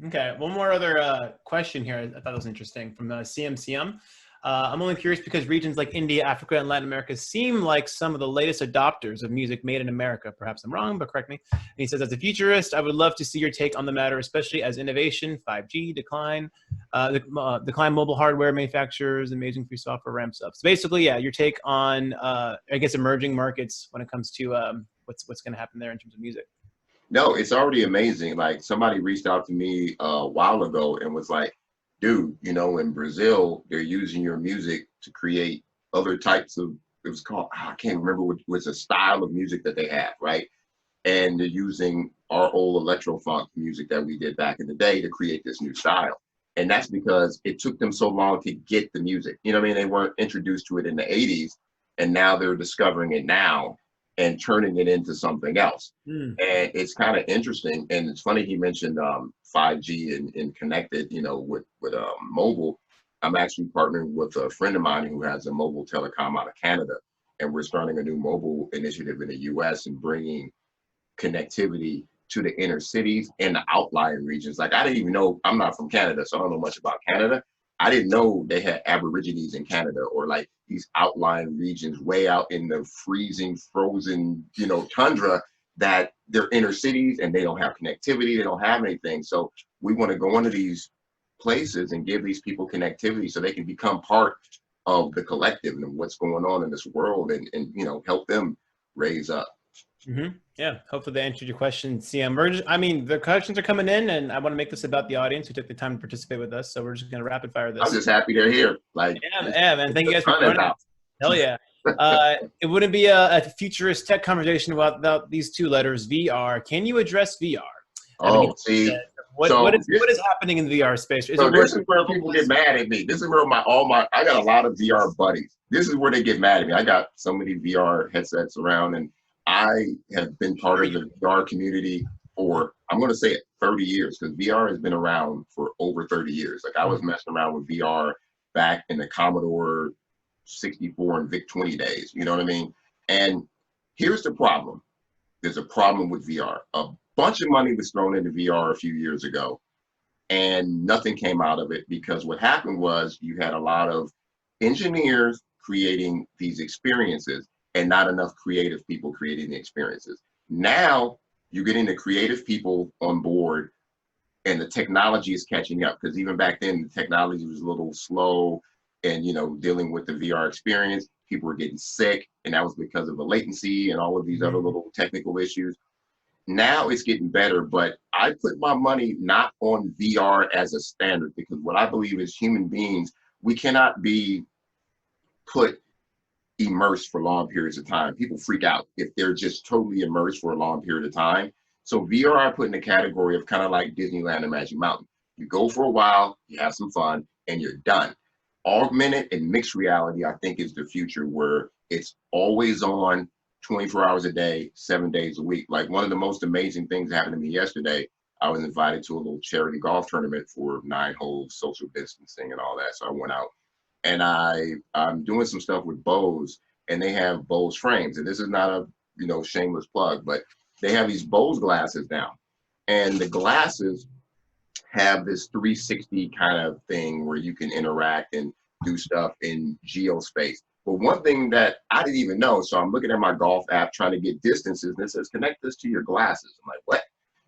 Okay, one more other question here. I thought it was interesting from CMCM. I'm only curious because regions like India, Africa, and Latin America seem like some of the latest adopters of music made in America. Perhaps I'm wrong, but correct me. And he says, as a futurist, I would love to see your take on the matter, especially as innovation, 5G, decline mobile hardware manufacturers, amazing free software ramps up. So basically, yeah, your take on, I guess, emerging markets when it comes to what's going to happen there in terms of music. No, it's already amazing. Like somebody reached out to me a while ago and was like, dude, in Brazil, they're using your music to create other types of, it was called, I can't remember what was a style of music that they have, right? And they're using our old electro funk music that we did back in the day to create this new style. And that's because it took them so long to get the music. You know what I mean? They weren't introduced to it in the 80s, and now they're discovering it now and turning it into something else. And it's kind of interesting. And it's funny he mentioned 5G and connected, with mobile. I'm actually partnering with a friend of mine who has a mobile telecom out of Canada. And we're starting a new mobile initiative in the US and bringing connectivity to the inner cities and the outlying regions. Like I didn't even know, I'm not from Canada, so I don't know much about Canada. I didn't know they had Aborigines in Canada or like these outlying regions way out in the freezing, frozen, tundra that they're inner cities and they don't have connectivity. They don't have anything. So we want to go into these places and give these people connectivity so they can become part of the collective and what's going on in this world and help them raise up. Yeah, hopefully they answered your question. The questions are coming in, and I want to make this about the audience who took the time to participate with us. So we're just going to rapid fire this. I'm just happy they're here. Yeah, man. Thank you guys for joining us. Hell yeah. It wouldn't be a futurist tech conversation without these two letters, VR. Can you address VR? What is happening in the VR space? This is where people get mad at me. This is where I got a lot of VR buddies. This is where they get mad at me. I got so many VR headsets around, and I have been part of the VR community for, I'm going to say it, 30 years, because VR has been around for over 30 years. Like I was messing around with VR back in the Commodore 64 and VIC-20 days, you know what I mean? And here's the problem. There's a problem with VR. A bunch of money was thrown into VR a few years ago, and nothing came out of it because what happened was you had a lot of engineers creating these experiences and not enough creative people creating the experiences. Now you're getting the creative people on board and the technology is catching up, because even back then the technology was a little slow and dealing with the VR experience, people were getting sick, and that was because of the latency and all of these other little technical issues. Now it's getting better, but I put my money not on VR as a standard, because what I believe is human beings, we cannot be put immersed for long periods of time. People freak out if they're just totally immersed for a long period of time. So VR I put in the category of kind of like Disneyland and Magic Mountain. You go for a while, you have some fun, and you're done. Augmented and mixed reality, I think, is the future, where it's always on 24 hours a day, 7 days a week. Like one of the most amazing things that happened to me yesterday, I was invited to a little charity golf tournament for 9 holes, social distancing and all that. So I went out. And I'm doing some stuff with Bose, and they have Bose frames. And this is not a shameless plug, but they have these Bose glasses now. And the glasses have this 360 kind of thing where you can interact and do stuff in geospace. But one thing that I didn't even know, so I'm looking at my golf app trying to get distances, and it says connect this to your glasses. I'm like, what?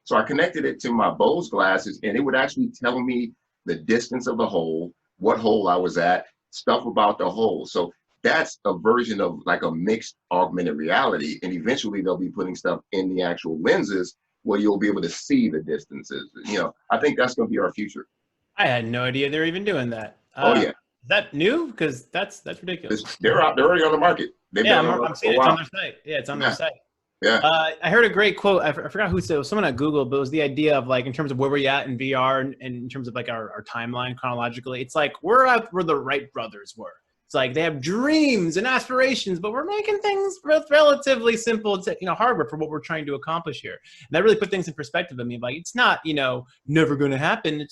So I connected it to my Bose glasses, and it would actually tell me the distance of the hole, what hole I was at, stuff about the hole. So that's a version of like a mixed augmented reality. And eventually they'll be putting stuff in the actual lenses where you'll be able to see the distances. You know, I think that's going to be our future. I had no idea they were even doing that. Oh yeah. Is that new? Because that's ridiculous. They're already on the market. Yeah, I'm seeing it. It's on their site. Yeah, it's on their site. Yeah. I heard a great quote. I forgot who said it. It was someone at Google, but it was the idea of like in terms of where we're at in VR and in terms of like our timeline chronologically. It's like we're at where the Wright brothers were. It's like they have dreams and aspirations, but we're making things relatively simple, hardware for what we're trying to accomplish here. And that really put things in perspective. I mean, like it's not, never going to happen.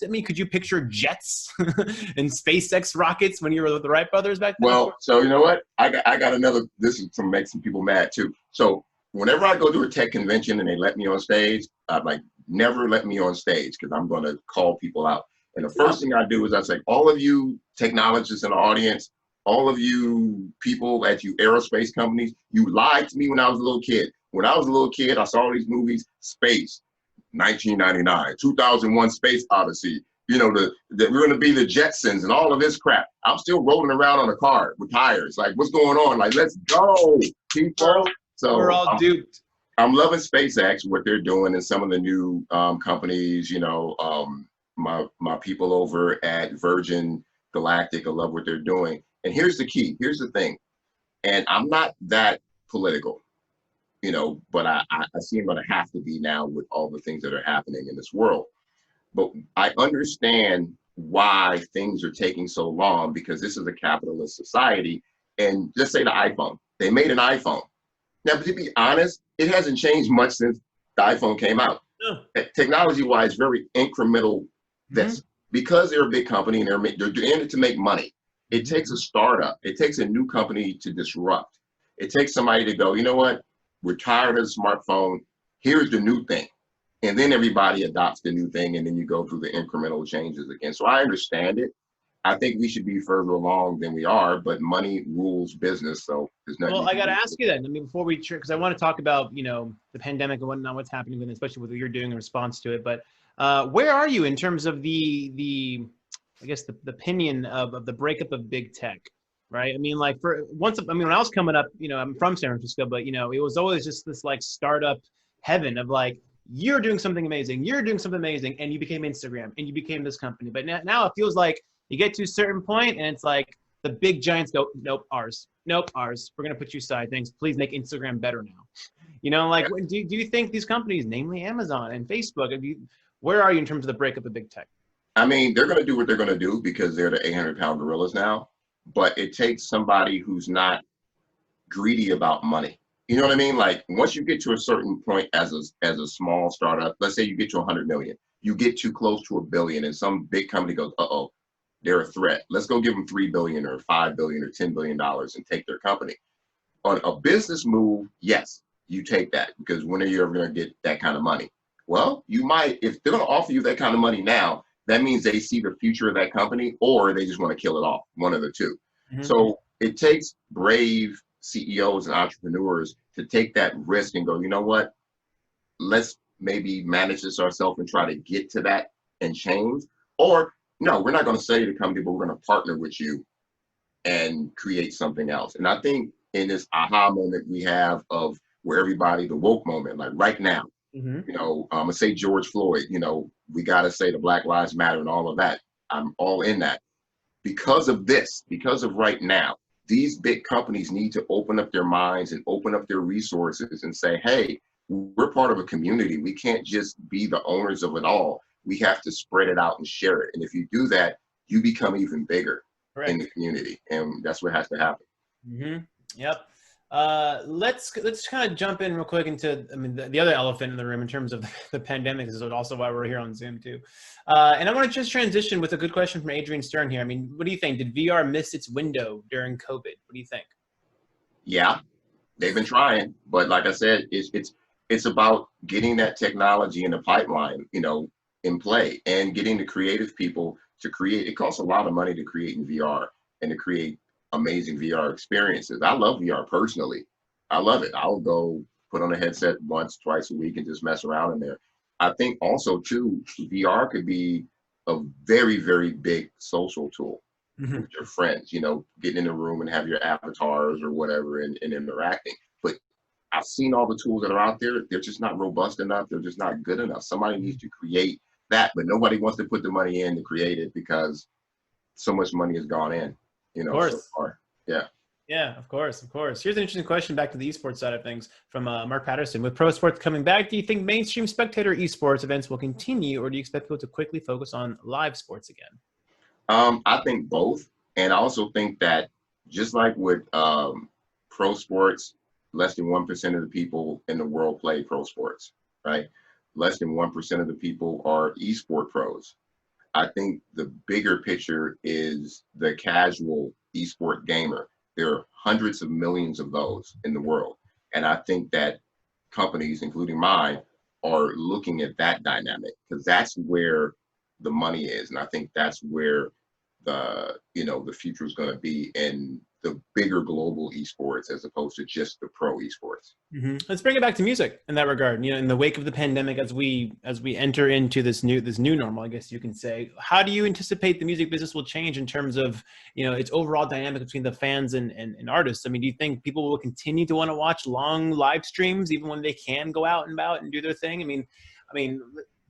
I mean, could you picture jets and SpaceX rockets when you were with the Wright brothers back then? Well, so you know what? I got another. This is to make some people mad too. So whenever I go to a tech convention and they let me on stage, I'm like, never let me on stage because I'm going to call people out. And the first thing I do is I say, all of you technologists in the audience, all of you people at you aerospace companies, you lied to me when I was a little kid. When I was a little kid, I saw these movies, Space, 1999, 2001 Space Odyssey, we're going to be the Jetsons and all of this crap. I'm still rolling around on a car with tires. Like, what's going on? Like, let's go, people. So we're all duped. I'm loving SpaceX, what they're doing, and some of the new companies, my people over at Virgin Galactic, I love what they're doing. And here's the key. Here's the thing. And I'm not that political, but I see I'm going to have to be now with all the things that are happening in this world. But I understand why things are taking so long, because this is a capitalist society. And just say the iPhone. They made an iPhone. Now, to be honest, it hasn't changed much since the iPhone came out. No. Technology-wise, very incremental. This because they're a big company and they're doing it to make money. It takes a startup. It takes a new company to disrupt. It takes somebody to go, you know what? We're tired of the smartphone. Here's the new thing. And then everybody adopts the new thing, and then you go through the incremental changes again. So I understand it. I think we should be further along than we are, but money rules business. So there's nothing. Well, I got to ask you that. I mean, before we, because I want to talk about, the pandemic and whatnot, what's happening with it, especially with what you're doing in response to it. But where are you in terms of the I guess the opinion of the breakup of big tech, right? I mean, like when I was coming up, I'm from San Francisco, but it was always just this like startup heaven of like, you're doing something amazing, and you became Instagram and you became this company. But now it feels like you get to a certain point and it's like the big giants go, nope, ours. We're going to put you aside. Thanks. Please make Instagram better now. Do you think these companies, namely Amazon and Facebook, where are you in terms of the breakup of big tech? I mean, they're going to do what they're going to do because they're the 800-pound gorillas now. But it takes somebody who's not greedy about money. You know what I mean? Like once you get to a certain point as a small startup, let's say you get to 100 million, you get too close to $1 billion, and some big company goes, uh-oh, they're a threat. Let's go give them $3 billion or $5 billion or $10 billion and take their company. On a business move, yes, you take that, because when are you ever going to get that kind of money? Well, you might, if they're going to offer you that kind of money now, that means they see the future of that company, or they just want to kill it off, one of the two. Mm-hmm. So it takes brave CEOs and entrepreneurs to take that risk and go, you know what, let's maybe manage this ourselves and try to get to that and change. Or no, we're not going to sell you the company, but we're going to partner with you and create something else. And I think in this aha moment we have of where everybody, the woke moment, like right now, I'm gonna say George Floyd, we got to say the Black Lives Matter and all of that. I'm all in that. Because of this, because of right now, these big companies need to open up their minds and open up their resources and say, hey, we're part of a community. We can't just be the owners of it all. We have to spread it out and share it. And if you do that, you become even bigger in the community. And that's what has to happen. Yep. Let's kind of jump in real quick into, the other elephant in the room in terms of the pandemic. This is also why we're here on Zoom too. And I want to just transition with a good question from Adrian Stern here. I mean, what do you think? Did VR miss its window during COVID? What do you think? Yeah, they've been trying, but like I said, it's about getting that technology in the pipeline, in play, and getting the creative people to create. It costs a lot of money to create in VR and to create amazing VR experiences. I love VR personally. I love it. I'll go put on a headset once, twice a week and just mess around in there. I think also too, VR could be a very, very big social tool Mhm. with your friends, you know, getting in the room and have your avatars or whatever and interacting. But I've seen all the tools that are out there. They're just not robust enough. They're just not good enough. Somebody needs to create that, but nobody wants to put the money in to create it because so much money has gone in, you Of know, so course. far. Yeah. Yeah, of course, of course. Here's an interesting question back to the esports side of things from Mark Patterson. With pro sports coming back, do you think mainstream spectator esports events will continue, or do you expect people to quickly focus on live sports again? I think both. And I also think that just like with pro sports, less than 1% of the people in the world play pro sports, right? Less than 1% of the people are esport pros. I think the bigger picture is the casual esport gamer. There are hundreds of millions of those in the world. And I think that companies, including mine, are looking at that dynamic because that's where the money is. And I think that's where the future is going to be in the bigger global esports as opposed to just the pro esports. Let's bring it back to music in that regard. You know, in the wake of the pandemic, as we enter into this new normal, I guess you can say, how do you anticipate the music business will change in terms of, you know, its overall dynamic between the fans and artists? I mean, do you think people will continue to want to watch long live streams even when they can go out and about and do their thing? I mean,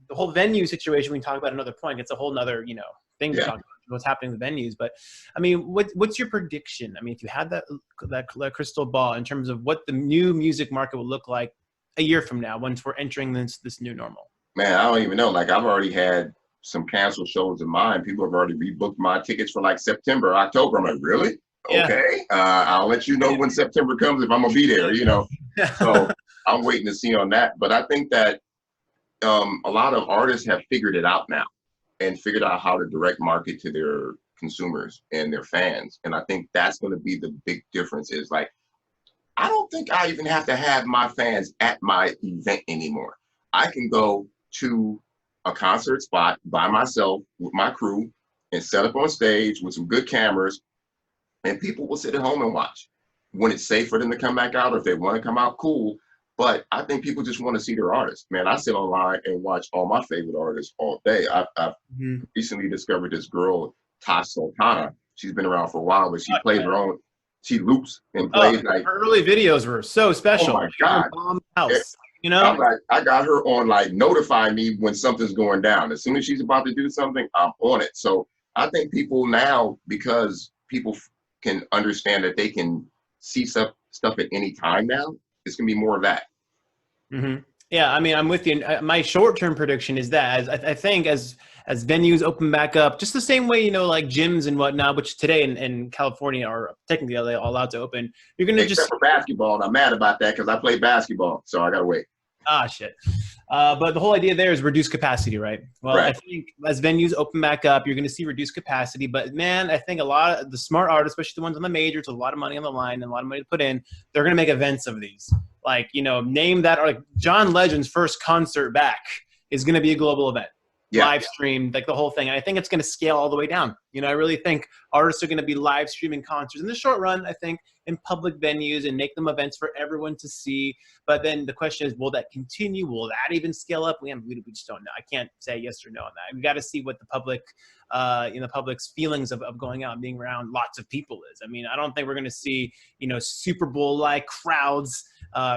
the whole venue situation we can talk about another point. It's a whole nother, you know, thing to Yeah. talk about what's happening in the venues. But I mean, what's your prediction? I mean, if you had that crystal ball in terms of what the new music market will look like a year from now, once we're entering this new normal. Man, I don't even know. Like I've already had some canceled shows in mind. People have already rebooked my tickets for like September, October. I'm like, really? Yeah. Okay. I'll let you know when September comes if I'm gonna be there, you know. So I'm waiting to see on that. But I think that a lot of artists have figured it out now and figured out how to direct market to their consumers and their fans. And I think that's going to be the big difference is like, I don't think I even have to have my fans at my event anymore. I can go to a concert spot by myself with my crew and set up on stage with some good cameras, and people will sit at home and watch. When it's safe for them to come back out, or if they want to come out, cool. But I think people just want to see their artists. Man, I sit online and watch all my favorite artists all day. I've recently discovered this girl, Tosh Sultana. She's been around for a while, but she plays her own. She loops and plays like. Her early videos were so special. Oh my God. House, you know? I'm like, I got her on like notify me when something's going down. As soon as she's about to do something, I'm on it. So I think people now, because people can understand that they can see stuff at any time now, it's gonna be more of that. Yeah, I mean, I'm with you. My short-term prediction is that I think as venues open back up, just the same way, you know, like gyms and whatnot, which today in California are technically allowed to open. You're gonna Except for basketball, and I'm mad about that because I play basketball, so I gotta wait. Shit. But the whole idea there is reduced capacity, right? Well, right. I think as venues open back up, you're going to see reduced capacity. But man, I think a lot of the smart artists, especially the ones on the majors, with a lot of money on the line and a lot of money to put in, they're going to make events of these. Like, you know, name that, or like John Legend's first concert back is going to be a global event. Yeah. Live streamed, like the whole thing. And I think it's going to scale all the way down. You know, I really think artists are going to be live streaming concerts in the short run, I think, in public venues and make them events for everyone to see. But then the question is, will that continue? Will that even scale up? We just don't know. I can't say yes or no on that. We got to see what the public, public's feelings of going out and being around lots of people is. I mean, I don't think we're going to see, you know, Super Bowl-like crowds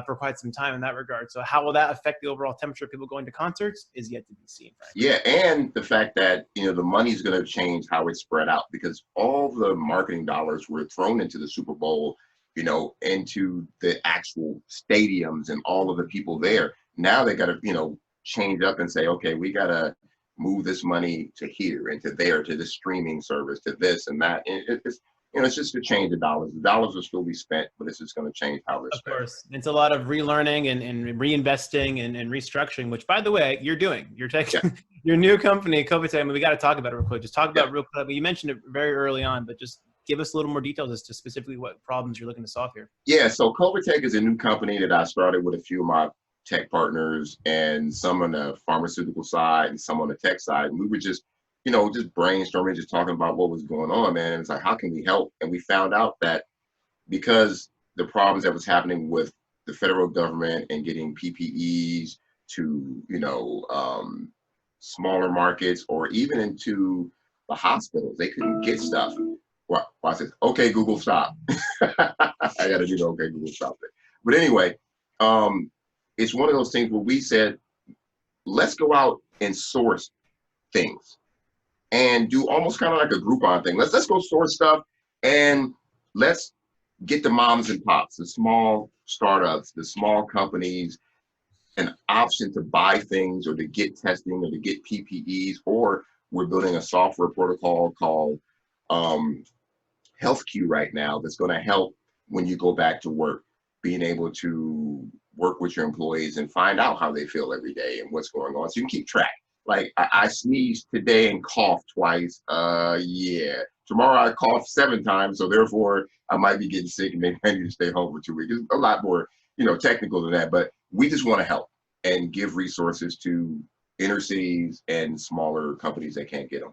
for quite some time in that regard. So how will that affect the overall temperature of people going to concerts is yet to be seen, frankly. Yeah, and the fact that, you know, the money's going to change how it's spread out because all the marketing dollars were thrown into the Super Bowl, you know, into the actual stadiums and all of the people there. Now they got to, you know, change up and say, okay, we got to move this money to here and to there, to the streaming service, to this and that. And it's, you know, it's just to change the dollars. The dollars will still be spent, but it's just going to change how they're spent. Of course. It's a lot of relearning and reinvesting and restructuring, which, by the way, you're doing. You're taking your new company, Covitech. I mean, we got to talk about it real quick. Just talk about it real quick. You mentioned it very early on, but just give us a little more details as to specifically what problems you're looking to solve here. Yeah, so Covitech is a new company that I started with a few of my tech partners and some on the pharmaceutical side and some on the tech side. And we were just, you know, just brainstorming, just talking about what was going on, man. And it's like, how can we help? And we found out that because the problems that was happening with the federal government and getting PPEs to, you know, smaller markets or even into the hospitals. They couldn't get stuff. Well, I said, okay, Google, stop. I got to do the okay, Google, stop it. But anyway, it's one of those things where we said, let's go out and source things and do almost kind of like a Groupon thing. Let's go source stuff and let's get the moms and pops, the small startups, the small companies, an option to buy things or to get testing or to get PPEs, or we're building a software protocol called HealthQ right now that's going to help when you go back to work, being able to work with your employees and find out how they feel every day and what's going on so you can keep track. Like I sneezed today and coughed twice. Yeah. Tomorrow I coughed 7 times, so therefore I might be getting sick and maybe I need to stay home for 2 weeks. It's a lot more, technical than that, but we just want to help and give resources to inner cities and smaller companies that can't get them.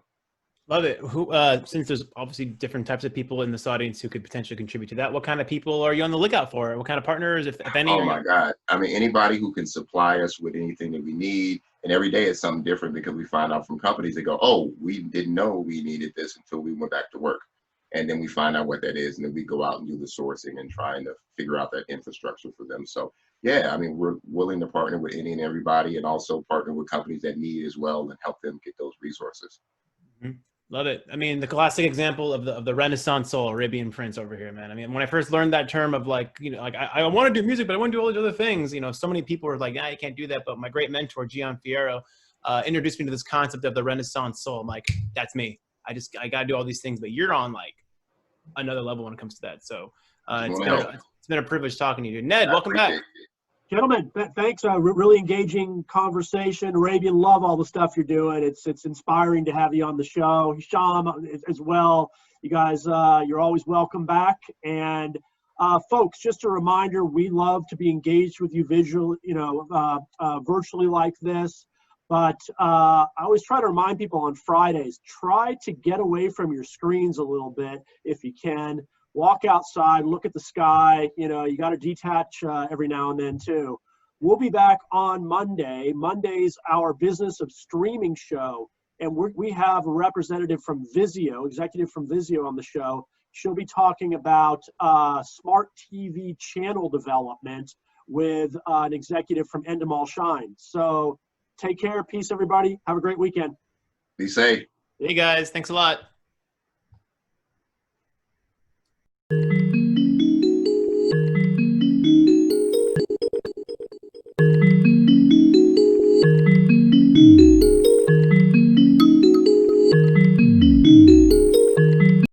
Love it. Who, since there's obviously different types of people in this audience who could potentially contribute to that, what kind of people are you on the lookout for? What kind of partners, if any? Oh my God. I mean, anybody who can supply us with anything that we need. And every day it's something different because we find out from companies that go, oh, we didn't know we needed this until we went back to work. And then we find out what that is. And then we go out and do the sourcing and trying to figure out that infrastructure for them. So yeah, I mean, we're willing to partner with any and everybody and also partner with companies that need as well and help them get those resources. Mm-hmm. Love it. I mean, the classic example of the Renaissance soul, Arabian Prince over here, man. I mean, when I first learned that term of like, I want to do music, but I want to do all these other things. So many people were like, you can't do that. But my great mentor, Gian Fierro, introduced me to this concept of the Renaissance soul. I'm like, that's me. I got to do all these things, but you're on like another level when it comes to that. So it's been a privilege talking to you. Ned, welcome back. Gentlemen, thanks. Really engaging conversation. Arabian, love all the stuff you're doing. It's inspiring to have you on the show. Hisham as well. You guys, you're always welcome back. And folks, just a reminder, we love to be engaged with you virtually like this. But I always try to remind people on Fridays, try to get away from your screens a little bit if you can. Walk outside, look at the sky. You got to detach every now and then too. We'll be back on Monday. Monday's our Business of Streaming show. And we have a representative from Vizio, executive from Vizio on the show. She'll be talking about smart TV channel development with an executive from Endemol Shine. So take care. Peace, everybody. Have a great weekend. Be safe. Hey, guys. Thanks a lot.